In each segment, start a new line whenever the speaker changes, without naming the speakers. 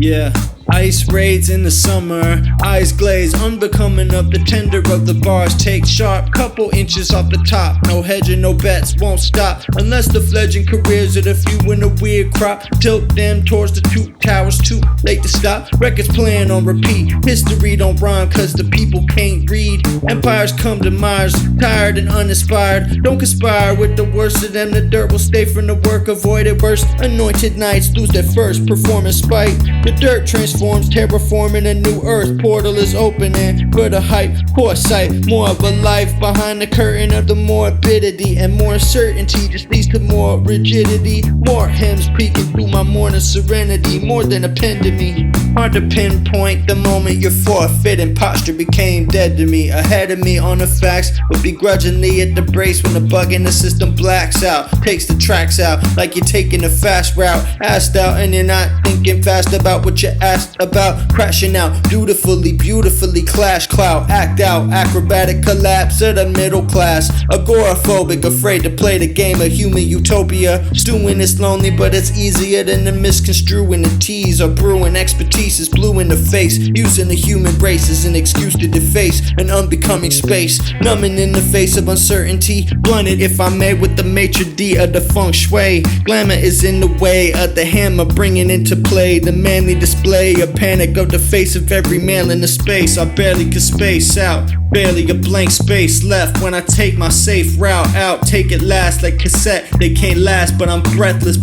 Yeah, ice raids in the summer, eyes glaze, unbecoming of the tender of the bars. Take sharp, couple inches off the top. No hedging, no bets, won't stop unless the fledgling careers of the few in a weird crop. Tilt them towards the two towers, too late to stop. Records playing on repeat, history don't rhyme cause the people can't read. Empires come to Mars, tired and uninspired. Don't conspire with the worst of them, the dirt will stay from the work. Avoid it worst, anointed knights lose their first performance spite. The dirt transforms, terraforming a new earth. Portal is opening for the hype, poor sight. More of a life behind the curtain of the morbidity, and more uncertainty just leads to more rigidity. More hymns peeking through my morning serenity, more than a pen to me. Hard to pinpoint the moment your forfeiting posture became dead to me. Ahead of me on the facts, but begrudgingly at the brace when the bug in the system blacks out. Takes the tracks out like you're taking a fast route. Asked out and you're not thinking fast about what you asked about. Crashing out beautifully, beautifully clash clout. Act out, acrobatic collapse of the middle class. Agoraphobic, afraid to play the game of human utopia. Stewing is lonely, but it's easier than to misconstruing the teas or brewing. Expertise is blue in the face, using the human race as an excuse to deface an unbecoming space. Numbing in the face of uncertainty, blunted if I may with the maitre d' of the feng shui. Glamour is in the way of the hammer, bringing into play the manly display. A panic of the face of every male in the space. I barely could space out, barely a blank space left when I take my safe route out. Take it last like cassette, they can't last, but I'm breathless.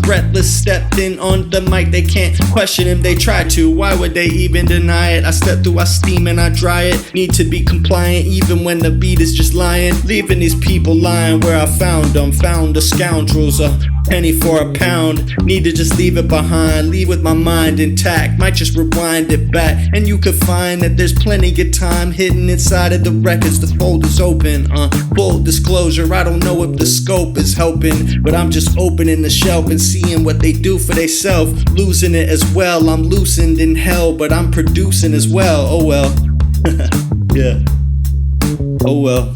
Stepped in on the mic, they can't question him, they try to. Why would they even deny it? I step through, I steam and I dry it. Need to be compliant even when the beat is just lying. Leaving these people lying where I found them. Found the scoundrels, a penny for a pound. Need to just leave it behind, leave with my mind intact. Might just rewind it back, and you could find that there's plenty of time hidden inside of the records. The folder's open, full disclosure, I don't know if the scope is helping, but I'm just opening the shelf and seeing what they do for they self. Losing it as well, I'm loosened in hell, but I'm producing as well. Oh well. Yeah. Oh well.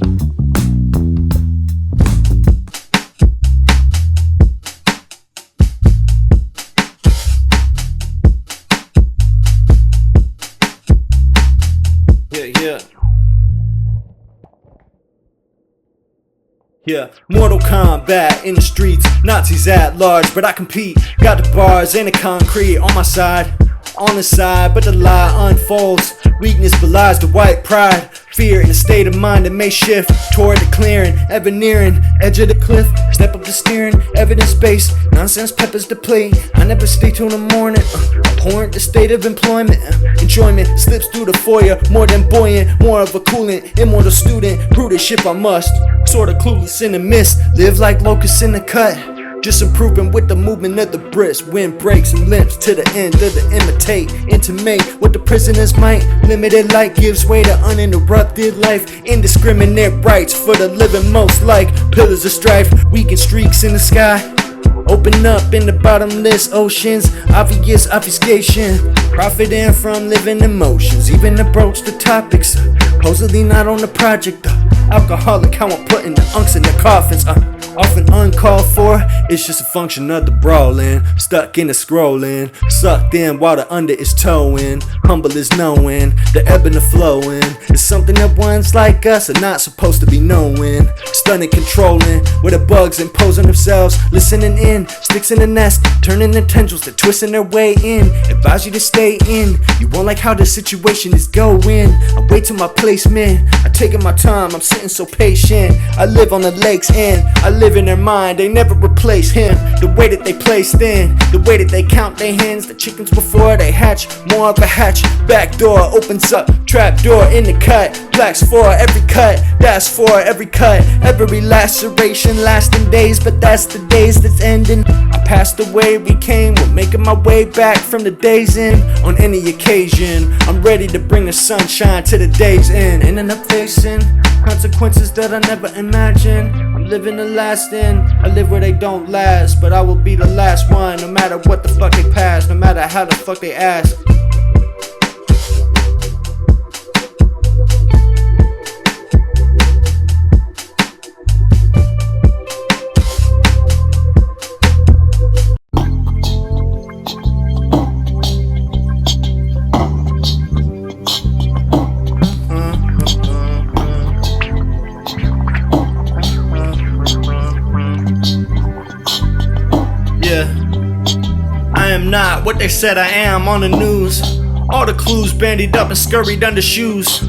Yeah, Mortal Kombat in the streets, Nazis at large, but I compete. Got the bars and the concrete on my side, on the side, but the lie unfolds. Weakness belies the white pride, fear in a state of mind that may shift toward the clearing, ever nearing edge of the cliff. Step up the steering, evidence based, nonsense peppers the plate. I never stay till the morning, abhorrent the state of employment. Enjoyment slips through the foyer, more than buoyant, more of a coolant, immortal student, prudish if I must. Sorta clueless in the mist, live like locusts in the cut. Just improving with the movement of the brisk. Wind breaks and limps to the end of the imitate. Intimate what the prisoners might. Limited light gives way to uninterrupted life. Indiscriminate rights for the living most like pillars of strife. Weekend streaks in the sky. Open up in the bottomless oceans. Obvious obfuscation. Profiting from living emotions. Even approach the topics. Supposedly not on the project. Alcoholic, how I'm putting the unks in the coffins. Often uncalled for, it's just a function of the brawling. Stuck in the scrolling, sucked in while the under is towing. Humble is knowing, the ebb and the flowing is something that ones like us are not supposed to be knowing. Stunning, controlling, where the bugs imposing themselves. Listening in, sticks in the nest, turning the tendrils, they're twisting their way in. Advise you to stay in, you won't like how the situation is going. I wait till my placement, I taking my time, I'm sitting so patient. I live on the lake's end, I live in their mind, they never replace him. The way that they placed in, the way that they count their hens, the chickens before they hatch, more of a hatch. Back door opens up, trap door in the cut. Blacks for every cut, that's for every cut. Every laceration lasting days, but that's the days that's ending. I passed the way we came, we're making my way back from the days in. On any occasion, I'm ready to bring the sunshine to the day's end. And then I'm facing consequences that I never imagined. I'm living the last in, I live where they don't last, but I will be the last one, no matter what the fuck they pass, no matter how the fuck they ask. what they said I am on the news. All the clues bandied up and scurried under shoes.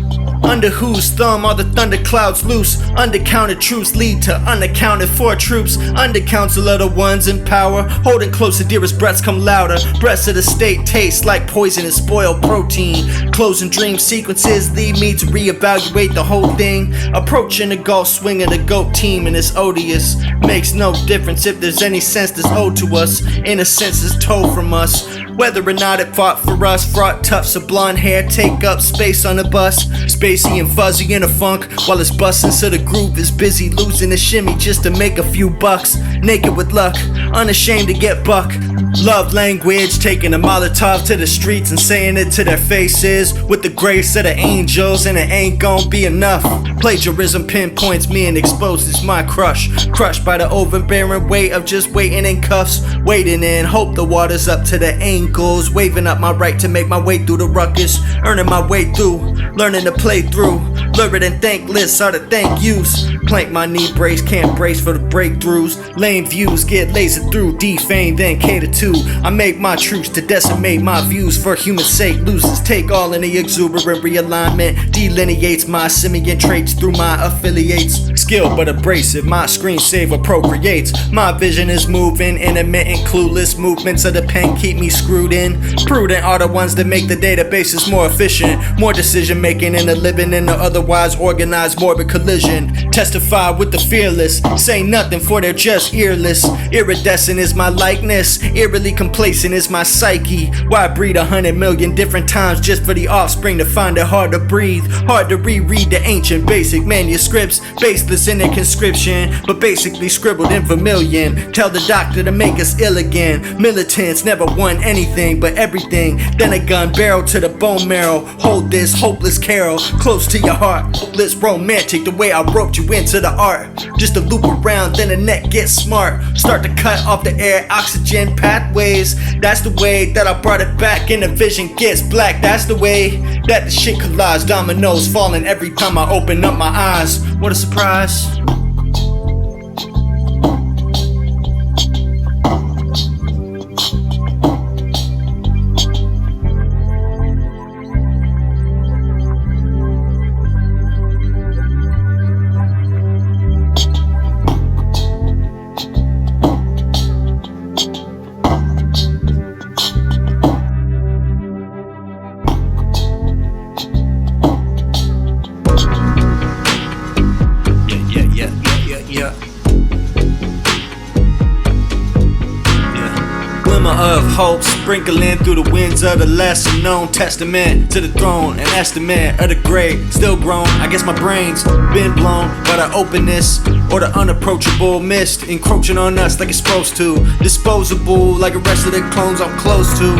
Under whose thumb are the thunderclouds loose? Undercounted truths lead to unaccounted for troops. Undercounsel of the ones in power, holding close to dearest breaths come louder. Breaths of the state taste like poison and spoiled protein. Closing dream sequences lead me to reevaluate the whole thing. Approaching the golf swing of the GOAT team, and it's odious. Makes no difference if there's any sense that's owed to us. Innocence is told from us. Whether or not it fought for us, fraught tufts of blonde hair take up space on the bus. Spacey and fuzzy in a funk, while it's bustin', so the groove is busy losing the shimmy just to make a few bucks. Naked with luck, unashamed to get buck. Love language, taking a Molotov to the streets and saying it to their faces with the grace of the angels, and it ain't gon' be enough. Plagiarism pinpoints me and exposes my crush. Crushed by the overbearing weight of just waiting in cuffs. Waiting in, hope the water's up to the ankles. Waving up my right to make my way through the ruckus. Earning my way through, learning to play through. Lurid and thankless are the thank yous. Plank my knee brace, can't brace for the breakthroughs. Lame views get lasered through, defame then cater to. I make my truce to decimate my views for human sake. Losers take all in the exuberant realignment. Delineates my simian traits through my affiliates. Skilled but abrasive, my screensaver procreates. My vision is moving, intermittent, clueless movements of the pen keep me screwed in. Prudent are the ones that make the databases more efficient. More decision making in the living in the otherwise organized morbid collision. Testify with the fearless, say nothing for they're just earless. Iridescent is my likeness, eerily complacent is my psyche. Why breed 100 million different times just for the offspring to find it hard to breathe? Hard to reread the ancient basic manuscripts, baseless in their conscription, but basically scribbled in vermilion. Tell the doctor to make us ill again. Militants never won anything but everything. Then a gun barrel to the bone marrow. Hold this hopeless carol close to your heart. Hopeless romantic, the way I roped you into the art. Just a loop around, then the neck gets smart. Start to cut off the air oxygen pathways. That's the way that I brought it back, and the vision gets black. That's the way that the shit collides. Dominoes falling every time I open up my eyes. What a surprise. Glimmer of hope sprinkling through the winds of the lesser known testament to the throne, an estimate of the great still grown. I guess my brain's been blown by the openness or the unapproachable mist encroaching on us like it's supposed to. Disposable like the rest of the clones I'm close to.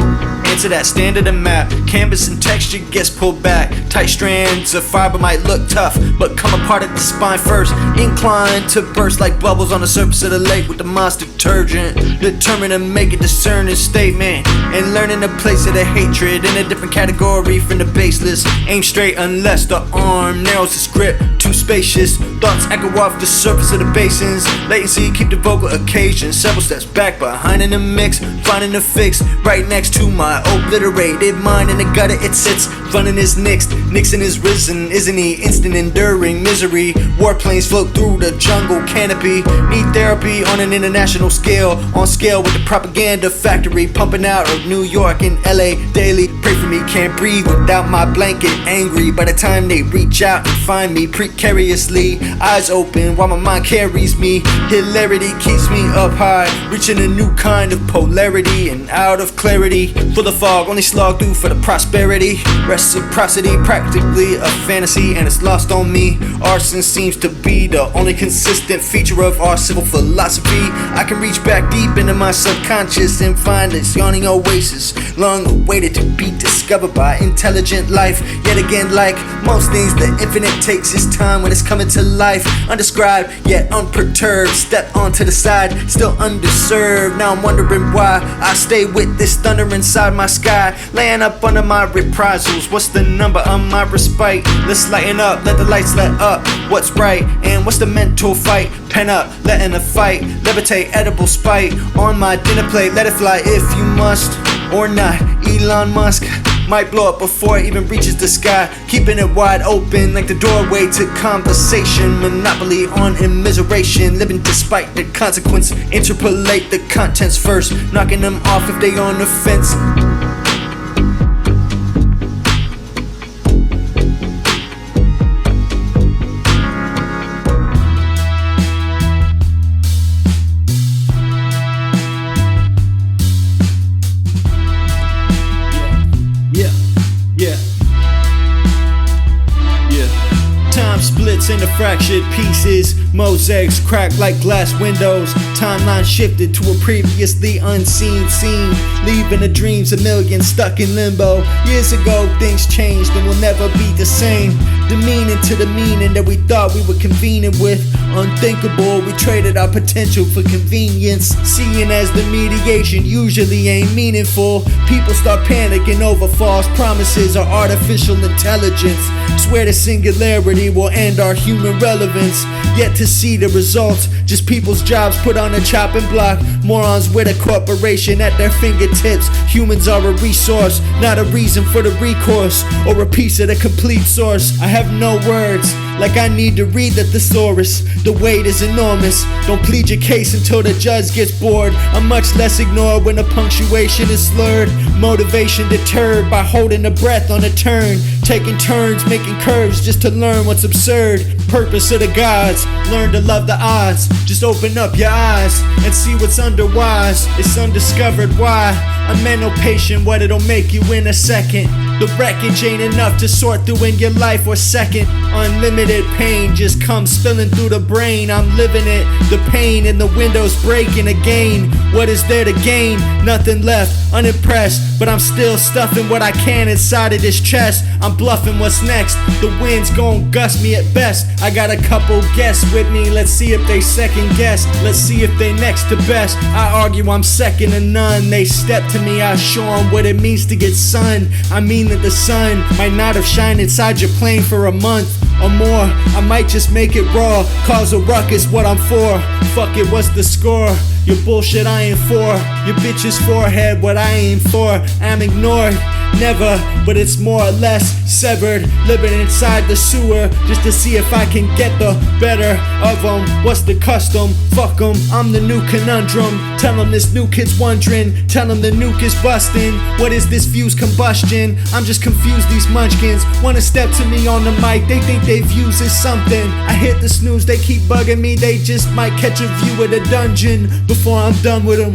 Answer that standard and map. Canvas and texture gets pulled back. Tight strands of fiber might look tough, but come apart at the spine first. Inclined to burst like bubbles on the surface of the lake with the monster detergent. Determined to make a discerning statement and learning to place of the hatred in a different category from the baseless. Aim straight unless the arm narrows its grip. Too spacious, thoughts echo off the surface of the basins. Latency keep the vocal occasion several steps back behind in the mix. Finding the fix right next to my obliterated mind. In the gutter it sits, running his next. Nixon is risen, isn't he? Instant enduring misery. Warplanes float through the jungle canopy. Need therapy on an international scale. On scale with the propaganda factory pumping out of New York and LA daily. Pray for me, can't breathe without my blanket. Angry by the time they reach out and find me precariously. Eyes open while my mind carries me. Hilarity keeps me up high, reaching a new kind of polarity and out of clarity. Full of fog, only slog through for the prosperity. Reciprocity, practically a fantasy, and it's lost on me. Arson seems to be the only consistent feature of our civil philosophy. I can reach back deep into my subconscious and find this yawning oasis, long awaited to be discovered by intelligent life. Yet again, like most things, the infinite takes its time when it's coming to life. Undescribed, yet unperturbed. Step onto the side, still underserved. Now I'm wondering why I stay with this thunder inside my sky, laying up under my reprisals. What's the number of my respite? Let's lighten up, let the lights let up. What's right and what's the mental fight? Pen up, letting the fight levitate, edible spite on my dinner plate. Let it fly if you must. or not. Elon Musk might blow up before it even reaches the sky, keeping it wide open like the doorway to conversation. Monopoly on immiseration, living despite the consequence. Interpolate the contents first, knocking them off if they on the fence. Time splits into fractured pieces, mosaics crack like glass windows. Timeline shifted to a previously unseen scene, leaving the dreams of millions stuck in limbo. Years ago things changed and will never be the same. Demeaning to the meaning that we thought we were convening with. Unthinkable, we traded our potential for convenience. Seeing as the mediation usually ain't meaningful, people start panicking over false promises or artificial intelligence. Swear the singularity will end our human relevance. Yet to see the results, just people's jobs put on a chopping block. Morons with a corporation at their fingertips. Humans are a resource, not a reason for the recourse, or a piece of the complete source. I have no words, like I need to read the thesaurus. The weight is enormous, don't plead your case until the judge gets bored. I'm much less ignored when the punctuation is slurred. Motivation deterred by holding the breath on a turn. Taking turns, making curves just to learn what's absurd. Purpose of the gods, learn to love the odds. Just open up your eyes and see what's underwise. It's undiscovered why. A mental patient, what it'll make you in a second. The wreckage ain't enough to sort through in your life or second. Unlimited pain just comes spilling through the brain. I'm living it, the pain in the windows breaking again. What is there to gain? Nothing left, unimpressed, but I'm still stuffing what I can inside of this chest. I'm bluffing what's next, the wind's gon' gust me at best. I got a couple guests with me, let's see if they second guess. Let's see if they next to best. I argue I'm second to none. They step to me, I show them what it means to get sun. I mean that the sun might not have shined inside your plane for a month or more. I might just make it raw, cause a ruckus, what I'm for. Fuck it, what's the score? Your bullshit I ain't for. Your bitch's forehead, what I ain't for. I'm ignored, never, but it's more or less severed. Living inside the sewer, just to see if I can get the better of them. What's the custom? Fuck them, I'm the new conundrum. Tell them this new kid's wondering. Tell them the nuke is busting. What is this fuse combustion? I'm just confused, these munchkins wanna step to me on the mic. They think they views is something. I hit the snooze, they keep bugging me. They just might catch a view of the dungeon before I'm done with them.